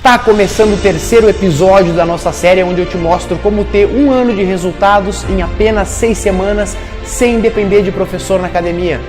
Tá começando o terceiro episódio da nossa série, onde eu te mostro como ter 1 ano de resultados em apenas 6 semanas, sem depender de professor na academia.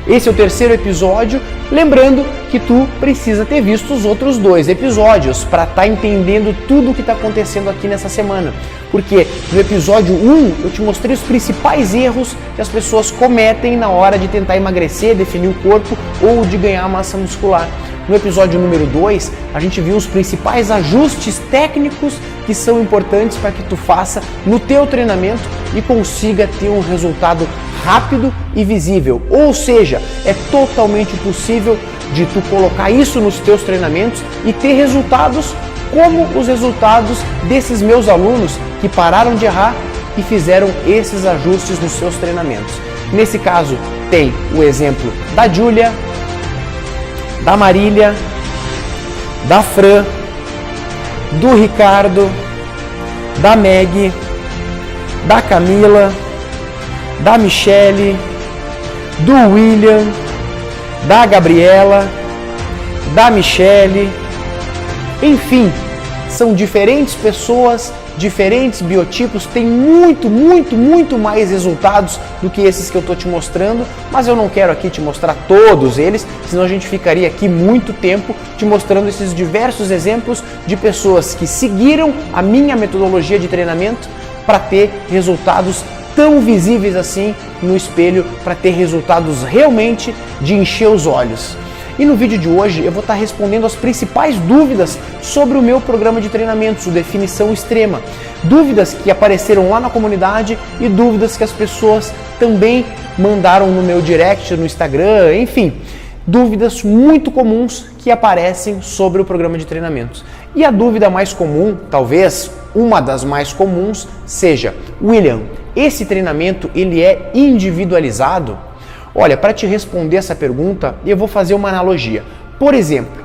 Esse é o terceiro episódio, lembrando que tu precisa ter visto os outros 2 episódios para estar entendendo tudo o que está acontecendo aqui nessa semana. Porque no episódio 1 eu te mostrei os principais erros que as pessoas cometem na hora de tentar emagrecer, definir o corpo ou de ganhar massa muscular. No episódio número 2, a gente viu os principais ajustes técnicos que são importantes para que tu faça no teu treinamento e consiga ter um resultado rápido e visível. Ou seja, é totalmente possível de tu colocar isso nos teus treinamentos e ter resultados como os resultados desses meus alunos que pararam de errar e fizeram esses ajustes nos seus treinamentos. Nesse caso, tem o exemplo da Júlia, da Marília, da Fran, do Ricardo, da Meg, da Camila, da Michele, do William, da Gabriela, da Michele, enfim, são diferentes pessoas, diferentes biotipos, tem muito mais resultados do que esses que eu estou te mostrando, mas eu não quero aqui te mostrar todos eles, senão a gente ficaria aqui muito tempo te mostrando esses diversos exemplos de pessoas que seguiram a minha metodologia de treinamento para ter resultados tão visíveis assim no espelho, para ter resultados realmente de encher os olhos. E no vídeo de hoje eu vou estar respondendo as principais dúvidas sobre o meu programa de treinamentos, o Definição Extrema. Dúvidas que apareceram lá na comunidade e dúvidas que as pessoas também mandaram no meu direct, no Instagram, enfim. Dúvidas muito comuns que aparecem sobre o programa de treinamentos. E a dúvida mais comum, talvez uma das mais comuns, seja: William, esse treinamento ele é individualizado? Olha, para te responder essa pergunta, eu vou fazer uma analogia. Por exemplo,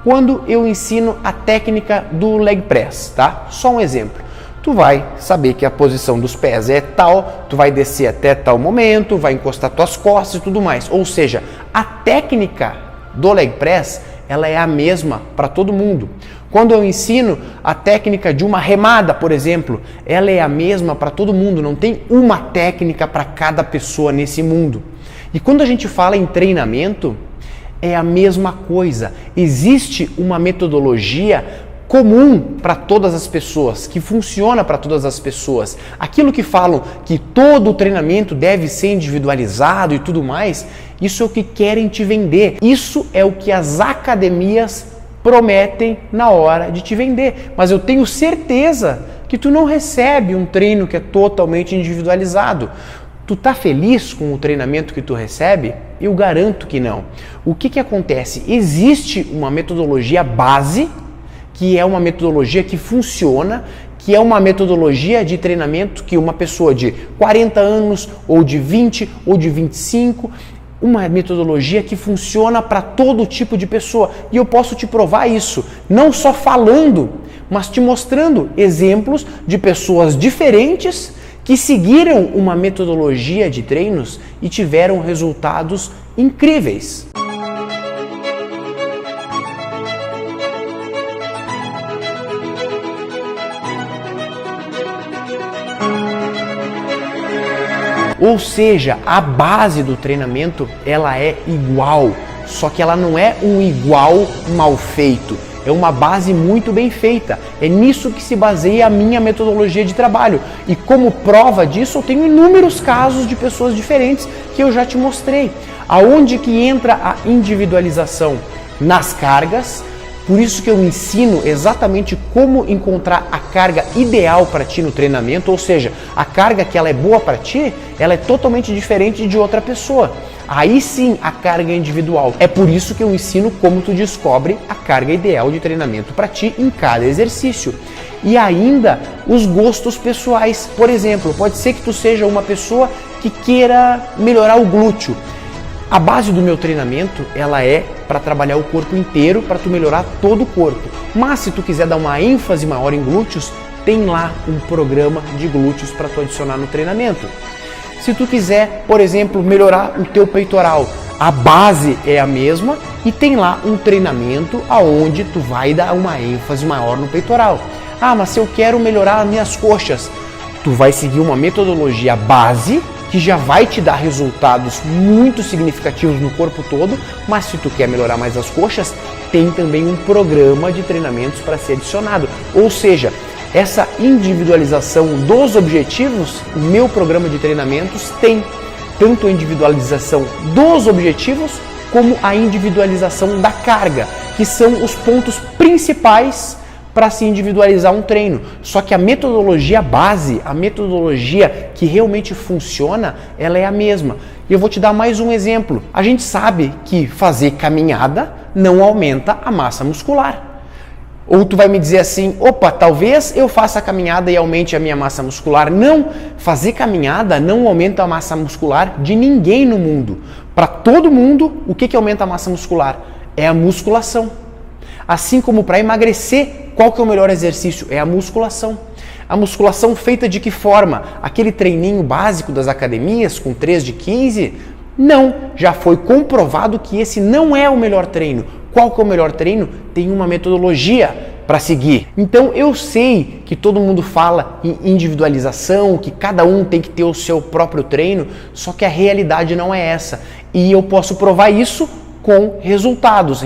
quando eu ensino a técnica do leg press, tá? Só um exemplo. Tu vai saber que a posição dos pés é tal, tu vai descer até tal momento, vai encostar tuas costas e tudo mais. Ou seja, a técnica do leg press, ela é a mesma para todo mundo. Quando eu ensino a técnica de uma remada, por exemplo, ela é a mesma para todo mundo, não tem uma técnica para cada pessoa nesse mundo. E quando a gente fala em treinamento, é a mesma coisa. Existe uma metodologia comum para todas as pessoas, que funciona para todas as pessoas. Aquilo que falam que todo o treinamento deve ser individualizado e tudo mais, isso é o que querem te vender. Isso é o que as academias prometem na hora de te vender. Mas eu tenho certeza que tu não recebe um treino que é totalmente individualizado. Tu tá feliz com o treinamento que tu recebe? Eu garanto que não. O que acontece? Existe uma metodologia base, que é uma metodologia que funciona, que é uma metodologia de treinamento que uma pessoa de 40 anos, ou de 20, ou de 25, uma metodologia que funciona para todo tipo de pessoa. E eu posso te provar isso, não só falando, mas te mostrando exemplos de pessoas diferentes que seguiram uma metodologia de treinos e tiveram resultados incríveis. Ou seja, a base do treinamento ela é igual, só que ela não é um igual mal feito. É uma base muito bem feita. É nisso que se baseia a minha metodologia de trabalho. E como prova disso, eu tenho inúmeros casos de pessoas diferentes que eu já te mostrei. Aonde que entra a individualização? Nas cargas. Por isso que eu ensino exatamente como encontrar a carga ideal para ti no treinamento, ou seja, a carga que ela é boa para ti, ela é totalmente diferente de outra pessoa. Aí sim a carga é individual. É por isso que eu ensino como tu descobre a carga ideal de treinamento para ti em cada exercício. E ainda os gostos pessoais. Por exemplo, pode ser que tu seja uma pessoa que queira melhorar o glúteo. A base do meu treinamento, ela é para trabalhar o corpo inteiro, para tu melhorar todo o corpo. Mas se tu quiser dar uma ênfase maior em glúteos, tem lá um programa de glúteos para tu adicionar no treinamento. Se tu quiser, por exemplo, melhorar o teu peitoral, a base é a mesma e tem lá um treinamento aonde tu vai dar uma ênfase maior no peitoral. Ah, mas se eu quero melhorar as minhas coxas, tu vai seguir uma metodologia base que já vai te dar resultados muito significativos no corpo todo, mas se tu quer melhorar mais as coxas, tem também um programa de treinamentos para ser adicionado. Ou seja, essa individualização dos objetivos, o meu programa de treinamentos tem tanto a individualização dos objetivos como a individualização da carga, que são os pontos principais para se individualizar um treino. Só que a metodologia base, a metodologia que realmente funciona, ela é a mesma. E eu vou te dar mais um exemplo. A gente sabe que fazer caminhada não aumenta a massa muscular. Ou tu vai me dizer assim, opa, talvez eu faça a caminhada e aumente a minha massa muscular. Não, fazer caminhada não aumenta a massa muscular de ninguém no mundo. Para todo mundo, o que aumenta a massa muscular? É a musculação. Assim como para emagrecer, qual que é o melhor exercício? É a musculação. A musculação feita de que forma? Aquele treininho básico das academias com 3 de 15? Não, já foi comprovado que esse não é o melhor treino. Qual que é o melhor treino? Tem uma metodologia para seguir. Então eu sei que todo mundo fala em individualização, que cada um tem que ter o seu próprio treino, só que a realidade não é essa. E eu posso provar isso com resultados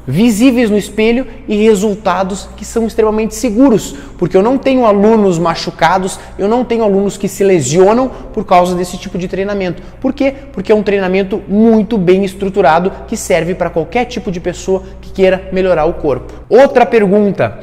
visíveis no espelho e resultados que são extremamente seguros, porque eu não tenho alunos machucados, eu não tenho alunos que se lesionam por causa desse tipo de treinamento. Por quê? Porque é um treinamento muito bem estruturado que serve para qualquer tipo de pessoa que queira melhorar o corpo. Outra pergunta,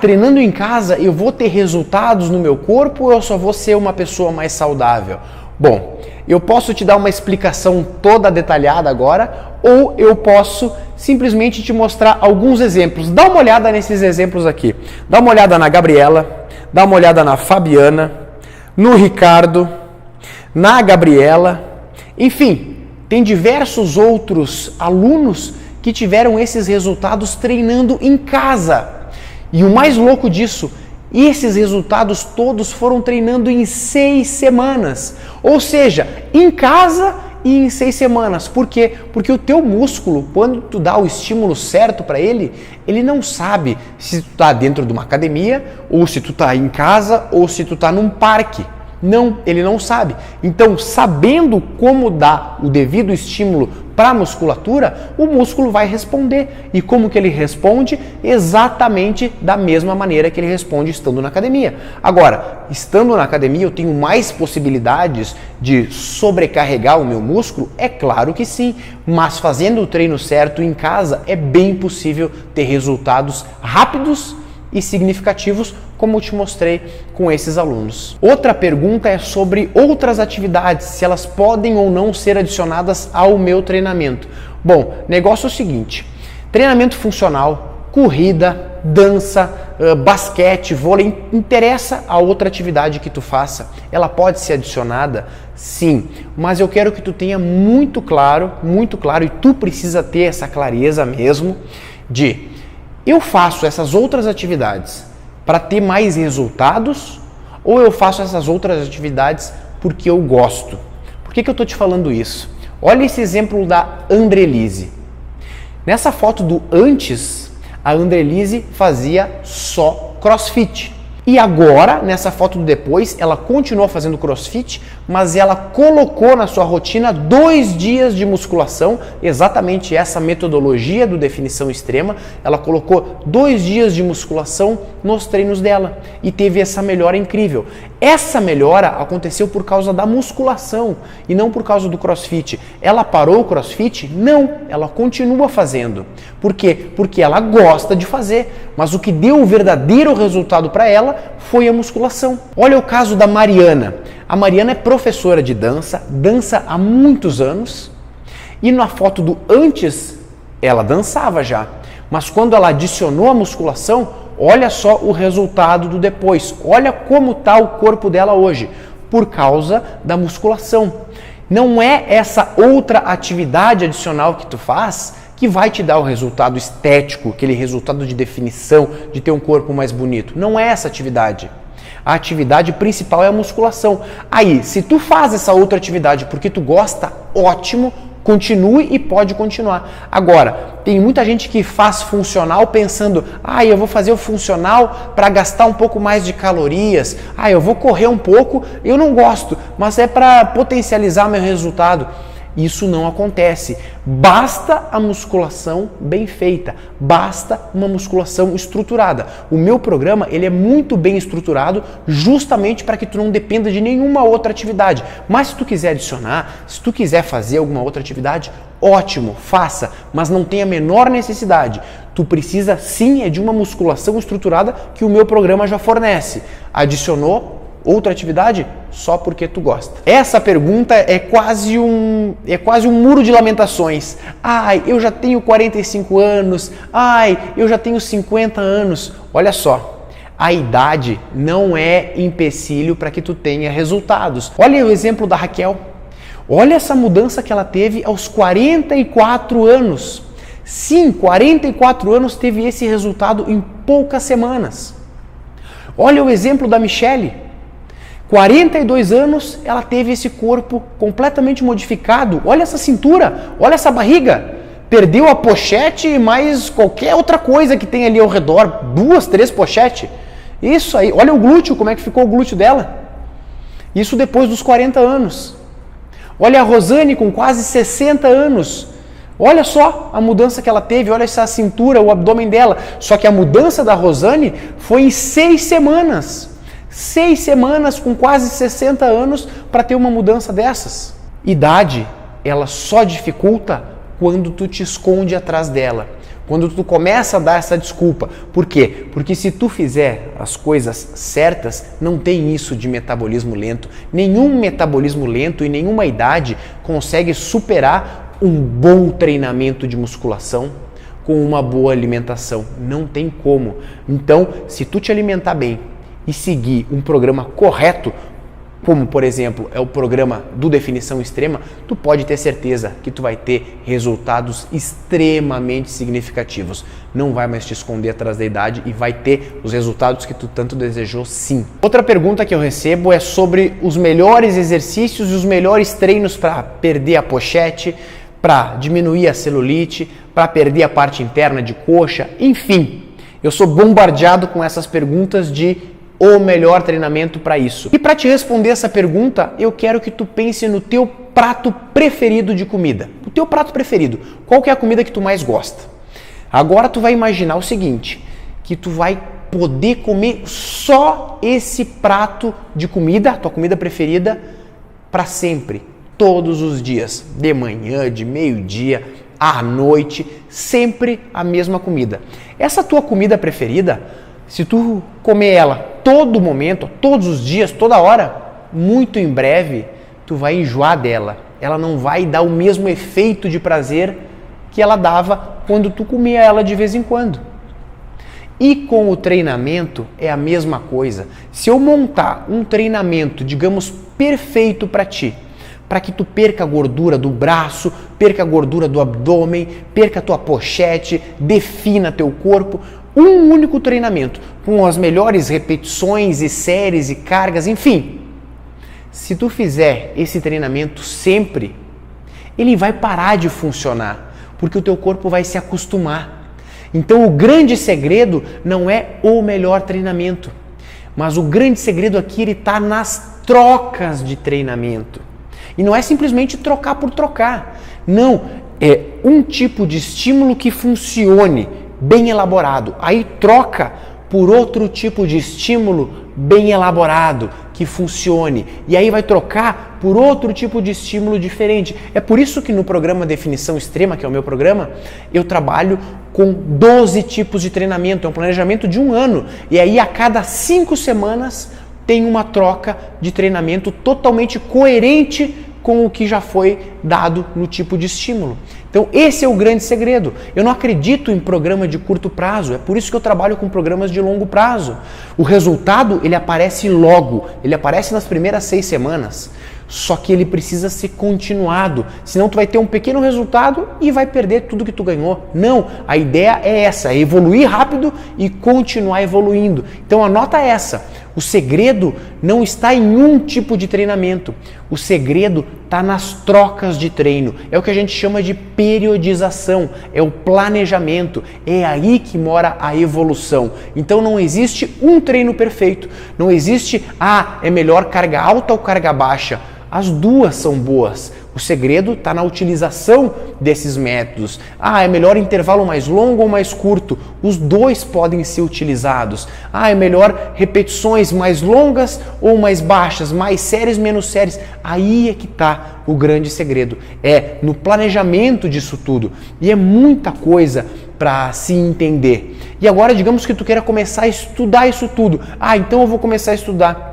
treinando em casa eu vou ter resultados no meu corpo ou eu só vou ser uma pessoa mais saudável? Bom, eu posso te dar uma explicação toda detalhada agora, ou eu posso simplesmente te mostrar alguns exemplos. Dá uma olhada nesses exemplos aqui. Dá uma olhada na Gabriela, dá uma olhada na Fabiana, no Ricardo, na Gabriela. Enfim, tem diversos outros alunos que tiveram esses resultados treinando em casa. E o mais louco disso, esses resultados todos foram treinando em 6 semanas. Ou seja, em casa e em 6 semanas. Por quê? Porque o teu músculo, quando tu dá o estímulo certo para ele, ele não sabe se tu está dentro de uma academia, ou se tu está em casa, ou se tu está num parque. Não, ele não sabe. Então, sabendo como dar o devido estímulo para a musculatura, o músculo vai responder. E como que ele responde? Exatamente da mesma maneira que ele responde estando na academia. Agora, estando na academia, eu tenho mais possibilidades de sobrecarregar o meu músculo? É claro que sim, mas fazendo o treino certo em casa, é bem possível ter resultados rápidos e significativos, como eu te mostrei com esses alunos. Outra pergunta é sobre outras atividades, se elas podem ou não ser adicionadas ao meu treinamento. Bom, negócio é o seguinte, treinamento funcional, corrida, dança, basquete, vôlei, interessa a outra atividade que tu faça. Ela pode ser adicionada? Sim, mas eu quero que tu tenha muito claro, e tu precisa ter essa clareza mesmo de eu faço essas outras atividades para ter mais resultados ou eu faço essas outras atividades porque eu gosto? Por que eu estou te falando isso? Olha esse exemplo da Andrelise. Nessa foto do antes, a Andrelise fazia só CrossFit. E agora, nessa foto do depois, ela continuou fazendo CrossFit, mas ela colocou na sua rotina 2 dias de musculação, exatamente essa metodologia do definição extrema. Ela colocou 2 dias de musculação nos treinos dela e teve essa melhora incrível. Essa melhora aconteceu por causa da musculação e não por causa do CrossFit. Ela parou o CrossFit? Não, ela continua fazendo. Por quê? Porque ela gosta de fazer, mas o que deu o verdadeiro resultado para ela foi a musculação. Olha o caso da Mariana. A Mariana é professora de dança, dança há muitos anos e na foto do antes ela dançava já, mas quando ela adicionou a musculação, olha só o resultado do depois, olha como está o corpo dela hoje, por causa da musculação. Não é essa outra atividade adicional que tu faz que vai te dar o resultado estético, aquele resultado de definição, de ter um corpo mais bonito. Não é essa atividade. A atividade principal é a musculação. Aí, se tu faz essa outra atividade porque tu gosta, ótimo, continue e pode continuar. Agora, tem muita gente que faz funcional pensando, eu vou fazer o funcional para gastar um pouco mais de calorias, eu vou correr um pouco, eu não gosto, mas é para potencializar meu resultado. Isso não acontece. Basta a musculação bem feita, basta uma musculação estruturada. O meu programa ele é muito bem estruturado justamente para que tu não dependa de nenhuma outra atividade. Mas se tu quiser adicionar, se tu quiser fazer alguma outra atividade, ótimo, faça, mas não tem a menor necessidade. Tu precisa sim de uma musculação estruturada que o meu programa já fornece. Adicionou outra atividade só porque tu gosta. Essa pergunta é quase um muro de lamentações. Eu já tenho 45 anos. Eu já tenho 50 anos. Olha só, a idade não é empecilho para que tu tenha resultados. Olha o exemplo da Raquel. Olha essa mudança que ela teve aos 44 anos. Sim, 44 anos teve esse resultado em poucas semanas. Olha o exemplo da Michele. 42 anos, ela teve esse corpo completamente modificado. Olha essa cintura, olha essa barriga. Perdeu a pochete e mais qualquer outra coisa que tem ali ao redor. 2, 3 pochetes. Isso aí. Olha o glúteo, como é que ficou o glúteo dela. Isso depois dos 40 anos. Olha a Rosane com quase 60 anos. Olha só a mudança que ela teve. Olha essa cintura, o abdômen dela. Só que a mudança da Rosane foi em 6 semanas. 6 semanas com quase 60 anos para ter uma mudança dessas. Idade, ela só dificulta quando tu te esconde atrás dela. Quando tu começa a dar essa desculpa. Por quê? Porque se tu fizer as coisas certas, não tem isso de metabolismo lento. Nenhum metabolismo lento e nenhuma idade consegue superar um bom treinamento de musculação com uma boa alimentação. Não tem como. Então, se tu te alimentar bem, e seguir um programa correto, como por exemplo é o programa do Definição Extrema, tu pode ter certeza que tu vai ter resultados extremamente significativos. Não vai mais te esconder atrás da idade e vai ter os resultados que tu tanto desejou, sim. Outra pergunta que eu recebo é sobre os melhores exercícios e os melhores treinos para perder a pochete, para diminuir a celulite, para perder a parte interna de coxa, enfim. Eu sou bombardeado com essas perguntas de o melhor treinamento para isso. E para te responder essa pergunta, eu quero que tu pense no teu prato preferido de comida. O teu prato preferido. Qual que é a comida que tu mais gosta? Agora tu vai imaginar o seguinte, que tu vai poder comer só esse prato de comida, tua comida preferida, para sempre, todos os dias, de manhã, de meio-dia, à noite, sempre a mesma comida. Essa tua comida preferida, se tu comer ela todo momento, todos os dias, toda hora, muito em breve, tu vai enjoar dela. Ela não vai dar o mesmo efeito de prazer que ela dava quando tu comia ela de vez em quando. E com o treinamento é a mesma coisa. Se eu montar um treinamento, digamos, perfeito para ti, para que tu perca a gordura do braço, perca a gordura do abdômen, perca a tua pochete, defina teu corpo, um único treinamento, com as melhores repetições e séries e cargas, enfim. Se tu fizer esse treinamento sempre, ele vai parar de funcionar, porque o teu corpo vai se acostumar. Então o grande segredo não é o melhor treinamento, mas o grande segredo aqui ele está nas trocas de treinamento. E não é simplesmente trocar por trocar. Não, é um tipo de estímulo que funcione, bem elaborado. Aí troca por outro tipo de estímulo bem elaborado, que funcione. E aí vai trocar por outro tipo de estímulo diferente. É por isso que no programa Definição Extrema, que é o meu programa, eu trabalho com 12 tipos de treinamento. É um planejamento de 1 ano. E aí a cada 5 semanas tem uma troca de treinamento totalmente coerente com o que já foi dado no tipo de estímulo. Então esse é o grande segredo. Eu não acredito em programa de curto prazo, é por isso que eu trabalho com programas de longo prazo. O resultado ele aparece logo, ele aparece nas primeiras 6 semanas, só que ele precisa ser continuado, senão tu vai ter um pequeno resultado e vai perder tudo que tu ganhou. Não, a ideia é essa, é evoluir rápido e continuar evoluindo. Então anota essa, o segredo não está em um tipo de treinamento, o segredo está nas trocas de treino. É o que a gente chama de periodização, é o planejamento, é aí que mora a evolução. Então não existe um treino perfeito, não existe, é melhor carga alta ou carga baixa. As duas são boas. O segredo está na utilização desses métodos. É melhor intervalo mais longo ou mais curto? Os dois podem ser utilizados. É melhor repetições mais longas ou mais baixas? Mais séries, menos séries? Aí é que está o grande segredo. É no planejamento disso tudo. E é muita coisa para se entender. E agora, digamos que tu queira começar a estudar isso tudo. Então eu vou começar a estudar.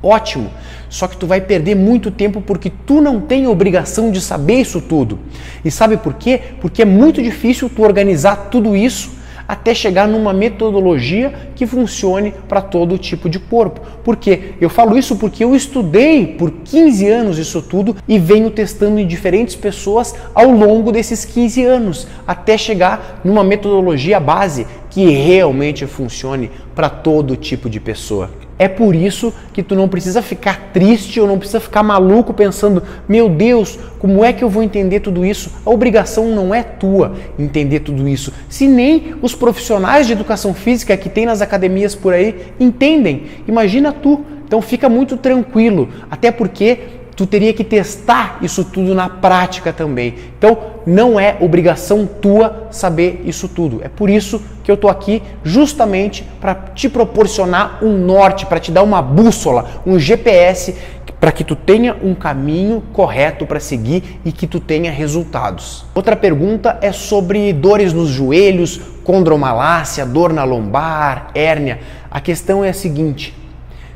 Ótimo, só que tu vai perder muito tempo porque tu não tem obrigação de saber isso tudo. E sabe por quê? Porque é muito difícil tu organizar tudo isso até chegar numa metodologia que funcione para todo tipo de corpo. Por quê? Eu falo isso porque eu estudei por 15 anos isso tudo e venho testando em diferentes pessoas ao longo desses 15 anos, até chegar numa metodologia base que realmente funcione para todo tipo de pessoa. É por isso que tu não precisa ficar triste ou não precisa ficar maluco pensando, meu Deus, como é que eu vou entender tudo isso? A obrigação não é tua entender tudo isso. Se nem os profissionais de educação física que tem nas academias por aí entendem, imagina tu. Então fica muito tranquilo, até porque tu teria que testar isso tudo na prática também. Então não é obrigação tua saber isso tudo. É por isso que eu tô aqui justamente para te proporcionar um norte, para te dar uma bússola, um GPS, para que tu tenha um caminho correto para seguir e que tu tenha resultados. Outra pergunta é sobre dores nos joelhos, condromalácia, dor na lombar, hérnia. A questão é a seguinte: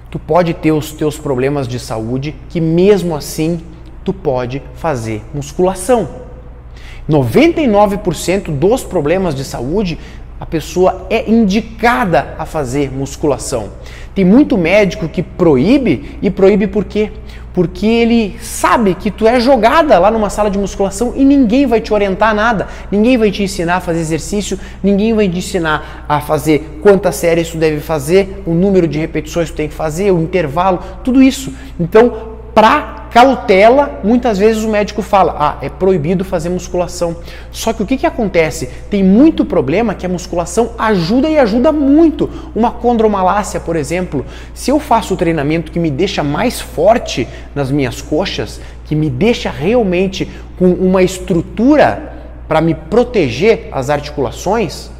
tu pode ter os teus problemas de saúde, que mesmo assim tu pode fazer musculação. 99% dos problemas de saúde, a pessoa é indicada a fazer musculação. Tem muito médico que proíbe, e proíbe por quê? Porque ele sabe que tu é jogada lá numa sala de musculação e ninguém vai te orientar nada, ninguém vai te ensinar a fazer exercício, ninguém vai te ensinar a fazer quantas séries tu deve fazer, o número de repetições que tu tem que fazer, o intervalo, tudo isso. Então, para cautela, muitas vezes o médico fala, é proibido fazer musculação. Só que o que acontece? Tem muito problema que a musculação ajuda e ajuda muito. Uma condromalácia, por exemplo, se eu faço o treinamento que me deixa mais forte nas minhas coxas, que me deixa realmente com uma estrutura para me proteger as articulações,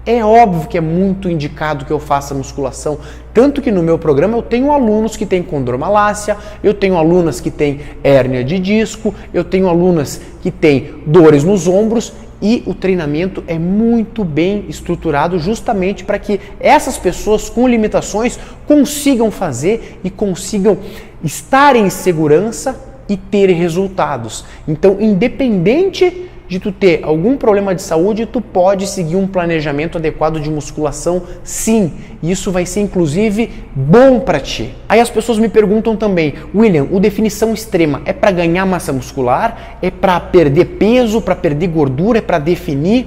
é óbvio que é muito indicado que eu faça musculação, tanto que no meu programa eu tenho alunos que têm condromalácia, eu tenho alunas que têm hérnia de disco, eu tenho alunas que têm dores nos ombros e o treinamento é muito bem estruturado justamente para que essas pessoas com limitações consigam fazer e consigam estar em segurança e ter resultados. Então, independente de tu ter algum problema de saúde, tu pode seguir um planejamento adequado de musculação, sim. Isso vai ser, inclusive, bom para ti. Aí as pessoas me perguntam também, William, o definição extrema é para ganhar massa muscular? É para perder peso? Para perder gordura? É para definir?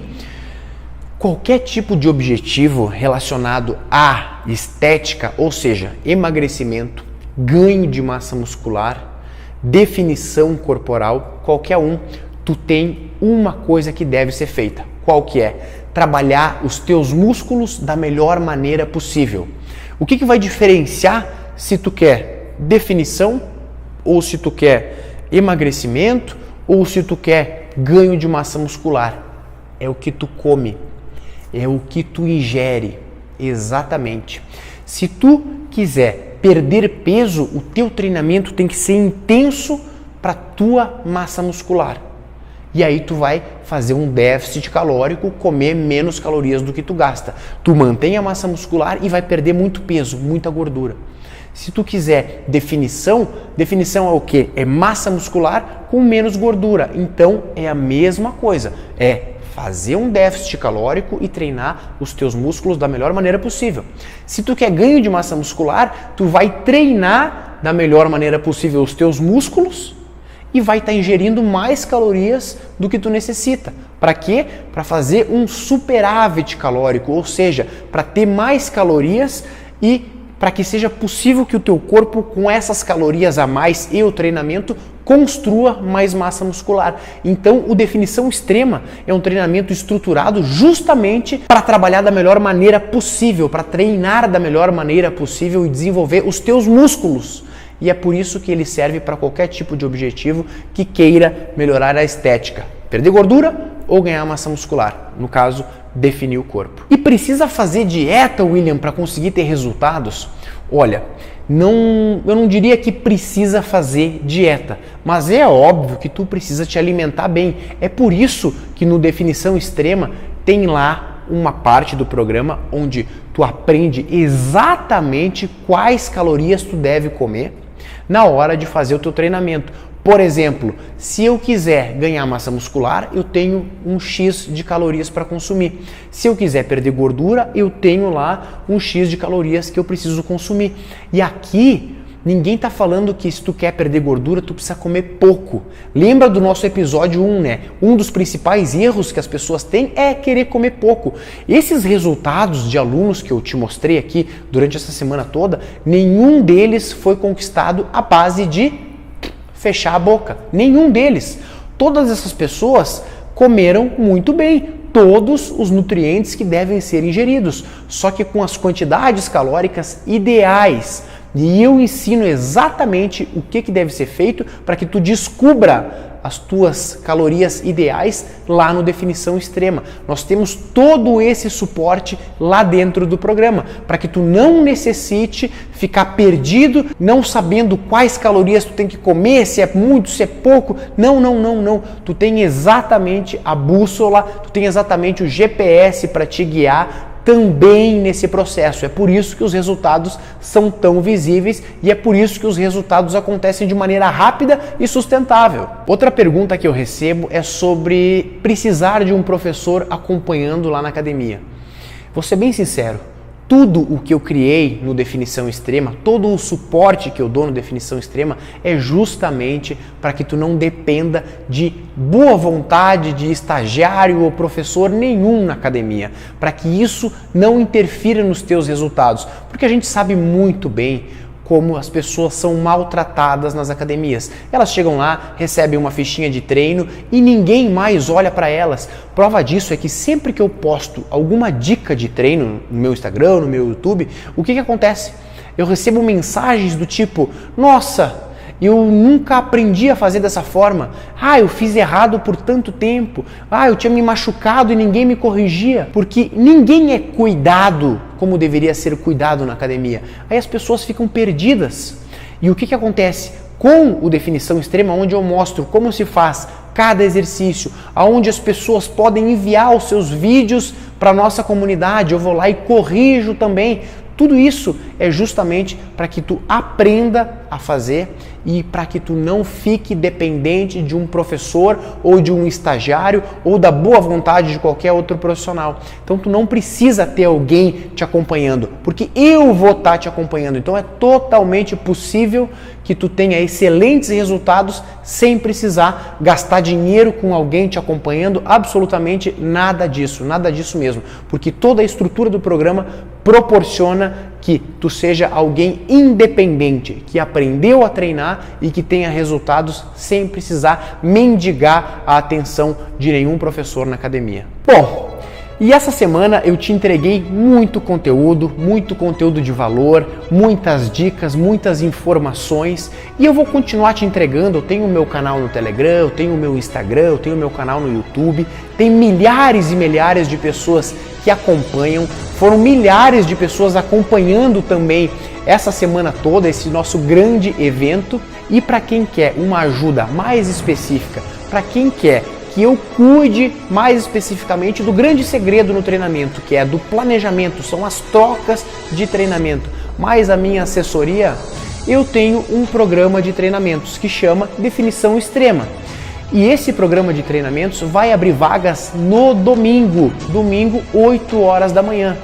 Qualquer tipo de objetivo relacionado à estética, ou seja, emagrecimento, ganho de massa muscular, definição corporal, qualquer um, tu tem uma coisa que deve ser feita. Qual que é? Trabalhar os teus músculos da melhor maneira possível. O que vai diferenciar se tu quer definição, ou se tu quer emagrecimento, ou se tu quer ganho de massa muscular? É o que tu come, é o que tu ingere, exatamente. Se tu quiser perder peso, o teu treinamento tem que ser intenso para tua massa muscular. E aí tu vai fazer um déficit calórico, comer menos calorias do que tu gasta. Tu mantém a massa muscular e vai perder muito peso, muita gordura. Se tu quiser definição é o quê? É massa muscular com menos gordura. Então é a mesma coisa. É fazer um déficit calórico e treinar os teus músculos da melhor maneira possível. Se tu quer ganho de massa muscular, tu vai treinar da melhor maneira possível os teus músculos e vai estar ingerindo mais calorias do que tu necessita. Para quê? Para fazer um superávit calórico, ou seja, para ter mais calorias e para que seja possível que o teu corpo, com essas calorias a mais e o treinamento, construa mais massa muscular. Então, o definição extrema é um treinamento estruturado justamente para trabalhar da melhor maneira possível, para treinar da melhor maneira possível e desenvolver os teus músculos. E é por isso que ele serve para qualquer tipo de objetivo que queira melhorar a estética. Perder gordura ou ganhar massa muscular. No caso, definir o corpo. E precisa fazer dieta, William, para conseguir ter resultados? Olha, eu não diria que precisa fazer dieta, mas é óbvio que tu precisa te alimentar bem. É por isso que no Definição Extrema tem lá uma parte do programa onde tu aprende exatamente quais calorias tu deve comer na hora de fazer o teu treinamento. Por exemplo, se eu quiser ganhar massa muscular, eu tenho um X de calorias para consumir. Se eu quiser perder gordura, eu tenho lá um X de calorias que eu preciso consumir. E aqui, ninguém está falando que se tu quer perder gordura, tu precisa comer pouco. Lembra do nosso episódio 1, né? Um dos principais erros que as pessoas têm é querer comer pouco. Esses resultados de alunos que eu te mostrei aqui durante essa semana toda, nenhum deles foi conquistado à base de fechar a boca. Nenhum deles. Todas essas pessoas comeram muito bem todos os nutrientes que devem ser ingeridos, só que com as quantidades calóricas ideais. E eu ensino exatamente o que deve ser feito para que tu descubra as tuas calorias ideais lá no Definição Extrema. Nós temos todo esse suporte lá dentro do programa, para que tu não necessite ficar perdido, não sabendo quais calorias tu tem que comer, se é muito, se é pouco. Não. Tu tem exatamente a bússola, tu tem exatamente o GPS para te guiar também nesse processo. É por isso que os resultados são tão visíveis e é por isso que os resultados acontecem de maneira rápida e sustentável. Outra pergunta que eu recebo é sobre precisar de um professor acompanhando lá na academia. Vou ser bem sincero, tudo o que eu criei no Definição Extrema, todo o suporte que eu dou no Definição Extrema é justamente para que tu não dependa de boa vontade de estagiário ou professor nenhum na academia, para que isso não interfira nos teus resultados, porque a gente sabe muito bem como as pessoas são maltratadas nas academias. Elas chegam lá, recebem uma fichinha de treino e ninguém mais olha para elas. Prova disso é que sempre que eu posto alguma dica de treino no meu Instagram, no meu YouTube, o que acontece? Eu recebo mensagens do tipo: nossa, eu nunca aprendi a fazer dessa forma. Eu fiz errado por tanto tempo. Eu tinha me machucado e ninguém me corrigia. Porque ninguém é cuidado como deveria ser cuidado na academia. Aí as pessoas ficam perdidas. E o que acontece? Com o Definição Extrema, onde eu mostro como se faz cada exercício, aonde as pessoas podem enviar os seus vídeos para a nossa comunidade, eu vou lá e corrijo também. Tudo isso é justamente para que tu aprenda a fazer e para que tu não fique dependente de um professor ou de um estagiário ou da boa vontade de qualquer outro profissional. Então tu não precisa ter alguém te acompanhando, porque eu vou estar te acompanhando. Então é totalmente possível que tu tenha excelentes resultados sem precisar gastar dinheiro com alguém te acompanhando, absolutamente nada disso mesmo, porque toda a estrutura do programa proporciona que tu seja alguém independente, que aprendeu a treinar e que tenha resultados sem precisar mendigar a atenção de nenhum professor na academia. Bom, e essa semana eu te entreguei muito conteúdo de valor, muitas dicas, muitas informações e eu vou continuar te entregando. Eu tenho o meu canal no Telegram, eu tenho o meu Instagram, eu tenho o meu canal no YouTube, tem milhares e milhares de pessoas que acompanham, foram milhares de pessoas acompanhando também essa semana toda, esse nosso grande evento. E para quem quer uma ajuda mais específica, para quem quer que eu cuide mais especificamente do grande segredo no treinamento, que é do planejamento, são as trocas de treinamento, mais a minha assessoria, eu tenho um programa de treinamentos que chama Definição Extrema. E esse programa de treinamentos vai abrir vagas no domingo, 8 horas da manhã.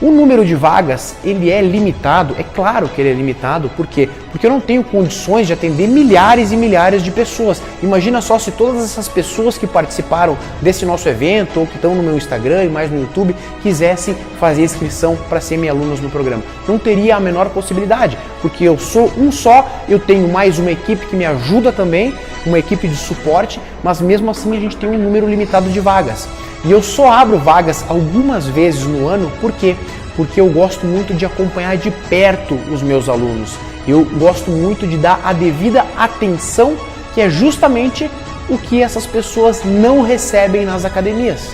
O número de vagas, ele é limitado, é claro que ele é limitado, por quê? Porque eu não tenho condições de atender milhares e milhares de pessoas. Imagina só se todas essas pessoas que participaram desse nosso evento ou que estão no meu Instagram e mais no YouTube quisessem fazer inscrição para serem alunos no programa. Não teria a menor possibilidade, porque eu sou um só, eu tenho mais uma equipe que me ajuda também, uma equipe de suporte, mas mesmo assim a gente tem um número limitado de vagas. E eu só abro vagas algumas vezes no ano, por quê? Porque eu gosto muito de acompanhar de perto os meus alunos. Eu gosto muito de dar a devida atenção, que é justamente o que essas pessoas não recebem nas academias.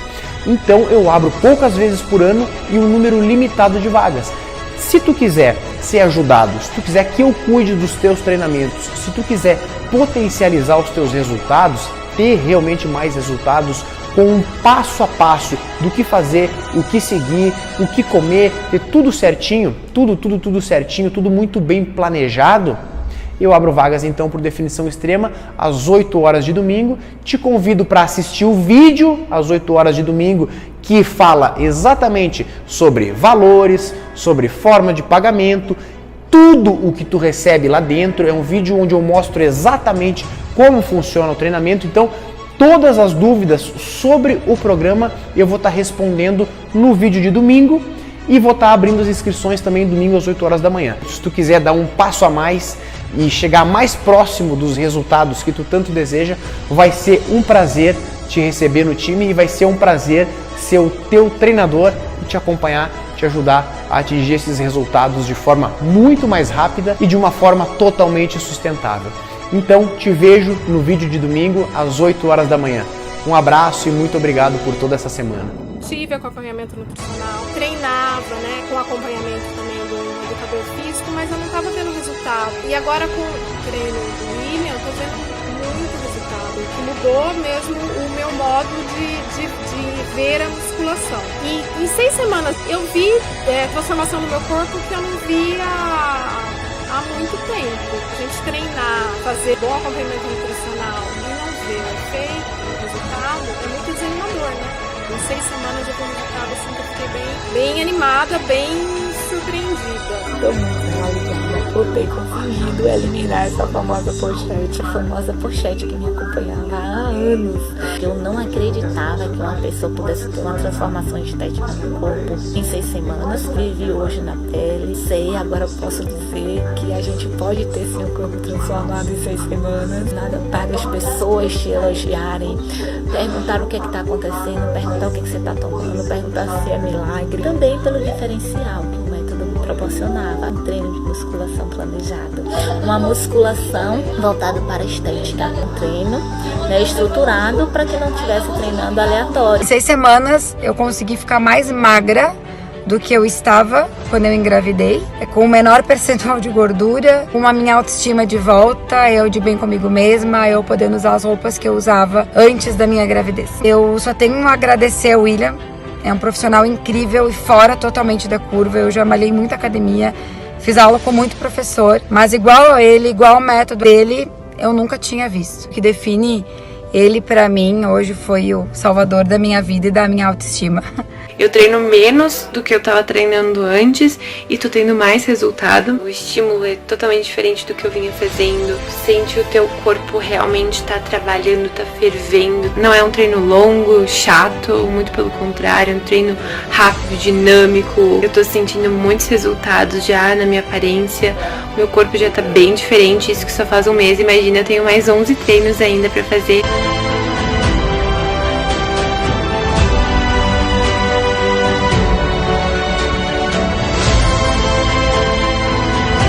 Então eu abro poucas vezes por ano e um número limitado de vagas. Se tu quiser ser ajudado, se tu quiser que eu cuide dos teus treinamentos, se tu quiser potencializar os teus resultados, ter realmente mais resultados, com um passo a passo do que fazer, o que seguir, o que comer, ter tudo certinho, tudo certinho, tudo muito bem planejado, eu abro vagas então por Definição Extrema às 8 horas de domingo. Te convido para assistir o vídeo às 8 horas de domingo que fala exatamente sobre valores, sobre forma de pagamento, tudo o que tu recebe lá dentro. É um vídeo onde eu mostro exatamente como funciona o treinamento. Então, todas as dúvidas sobre o programa eu vou estar respondendo no vídeo de domingo e vou estar abrindo as inscrições também domingo às 8 horas da manhã. Se tu quiser dar um passo a mais e chegar mais próximo dos resultados que tu tanto deseja, vai ser um prazer te receber no time e vai ser um prazer ser o teu treinador e te acompanhar, te ajudar a atingir esses resultados de forma muito mais rápida e de uma forma totalmente sustentável. Então, te vejo no vídeo de domingo às 8 horas da manhã. Um abraço e muito obrigado por toda essa semana. Tive acompanhamento nutricional, treinava, né, com acompanhamento também do educador físico, mas eu não estava vendo resultado. E agora com o treino do William, eu estou vendo muito resultado, que mudou mesmo o meu modo de ver a musculação. E em 6 semanas eu vi transformação no meu corpo que eu não via há muito tempo. A gente treinar, fazer bom acompanhamento nutricional e não ver o efeito, o resultado, é muito desanimador, né? Em 6 semanas eu vi um resultado assim que eu fiquei bem animada, bem surpreendida. Estou muito alegre por ter conseguido eliminar essa famosa pochete que me acompanhava há anos. Eu não acreditava que uma pessoa pudesse ter uma transformação estética no corpo em 6 semanas. Vivi hoje na pele, sei, agora posso dizer que a gente pode ter sim o corpo transformado em 6 semanas. Nada paga as pessoas te elogiarem, perguntar o que está acontecendo, perguntar o que você está tomando, perguntar se é milagre. Também pelo diferencial que o método me proporcionava. Um treino de musculação planejado. Uma musculação voltada para a estética. Um treino estruturado para que não estivesse treinando aleatório. Em 6 semanas eu consegui ficar mais magra do que eu estava quando eu engravidei, com o menor percentual de gordura, com a minha autoestima de volta, eu de bem comigo mesma, eu podendo usar as roupas que eu usava antes da minha gravidez. Eu só tenho a agradecer ao William, é um profissional incrível e fora totalmente da curva. Eu já malhei muita academia, fiz aula com muito professor, mas igual a ele, igual ao método dele, eu nunca tinha visto. O que define ele pra mim hoje foi o salvador da minha vida e da minha autoestima. Eu treino menos do que eu tava treinando antes e tô tendo mais resultado. O estímulo é totalmente diferente do que eu vinha fazendo. Sente o teu corpo realmente tá trabalhando, tá fervendo. Não é um treino longo, chato, muito pelo contrário, é um treino rápido, dinâmico. Eu tô sentindo muitos resultados já na minha aparência. O meu corpo já tá bem diferente, isso que só faz um mês. Imagina, eu tenho mais 11 treinos ainda pra fazer.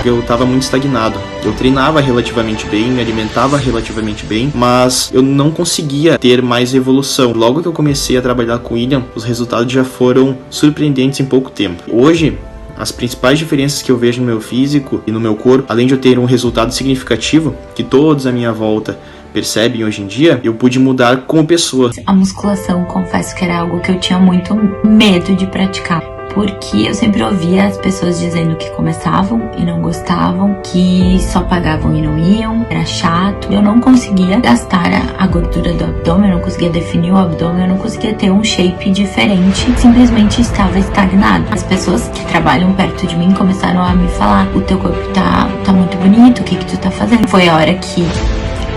Eu estava muito estagnado. Eu treinava relativamente bem, me alimentava relativamente bem, mas eu não conseguia ter mais evolução. Logo que eu comecei a trabalhar com o William, os resultados já foram surpreendentes em pouco tempo. Hoje, as principais diferenças que eu vejo no meu físico e no meu corpo, além de eu ter um resultado significativo, que todos à minha volta percebem hoje em dia, eu pude mudar como pessoa. A musculação, confesso que era algo que eu tinha muito medo de praticar. porque eu sempre ouvia as pessoas dizendo que começavam e não gostavam, que só pagavam e não iam, era chato. Eu não conseguia gastar a gordura do abdômen, eu não conseguia definir o abdômen, eu não conseguia ter um shape diferente, simplesmente estava estagnado. As pessoas que trabalham perto de mim começaram a me falar: o teu corpo tá muito bonito, o que tu tá fazendo? Foi a hora que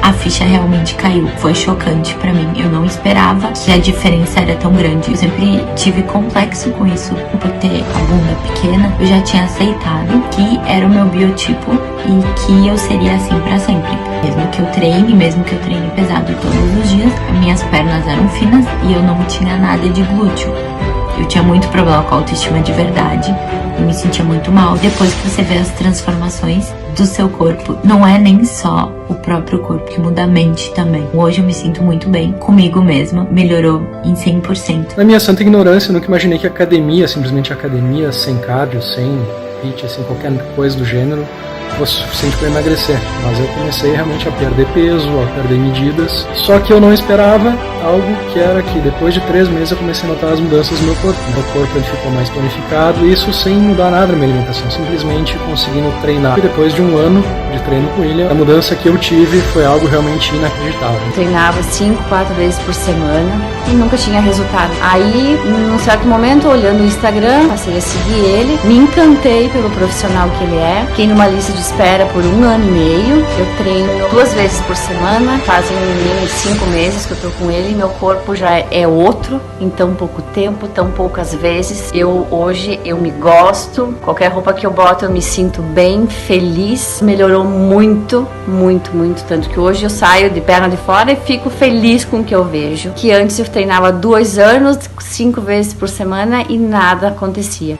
a ficha realmente caiu. Foi chocante pra mim. Eu não esperava que a diferença era tão grande. Eu sempre tive complexo com isso, por ter a bunda pequena. Eu já tinha aceitado que era o meu biotipo e que eu seria assim pra sempre. Mesmo que eu treine pesado todos os dias, as minhas pernas eram finas e eu não tinha nada de glúteo. Eu tinha muito problema com a autoestima de verdade. Eu me sentia muito mal. Depois que você vê as transformações do seu corpo, não é nem só o próprio corpo, que muda a mente também. Hoje eu me sinto muito bem comigo mesma, melhorou em 100%. Na minha santa ignorância, eu nunca imaginei que academia, simplesmente academia, sem cardio, sem HIIT, sem qualquer coisa do gênero, fosse suficiente para emagrecer. Mas eu comecei realmente a perder peso, a perder medidas. Só que eu não esperava algo que era que depois de 3 meses eu comecei a notar as mudanças no meu corpo. Meu corpo ele ficou mais tonificado, isso sem mudar nada na minha alimentação, simplesmente conseguindo treinar. E depois de 1 ano de treino com o William, a mudança que eu tive foi algo realmente inacreditável. Eu treinava 5, 4 vezes por semana e nunca tinha resultado. Aí, num certo momento, olhando o Instagram, passei a seguir ele, me encantei pelo profissional que ele é, fiquei numa lista de espera por 1 ano e meio. Eu treino 2 vezes por semana, fazem menos 5 meses que eu tô com ele. Meu corpo já é outro em tão pouco tempo, tão poucas vezes. Hoje eu me gosto, qualquer roupa que eu boto eu me sinto bem, feliz. Melhorou muito, muito, muito, tanto que hoje eu saio de perna de fora e fico feliz com o que eu vejo. Que antes eu treinava 2 anos, 5 vezes por semana e nada acontecia.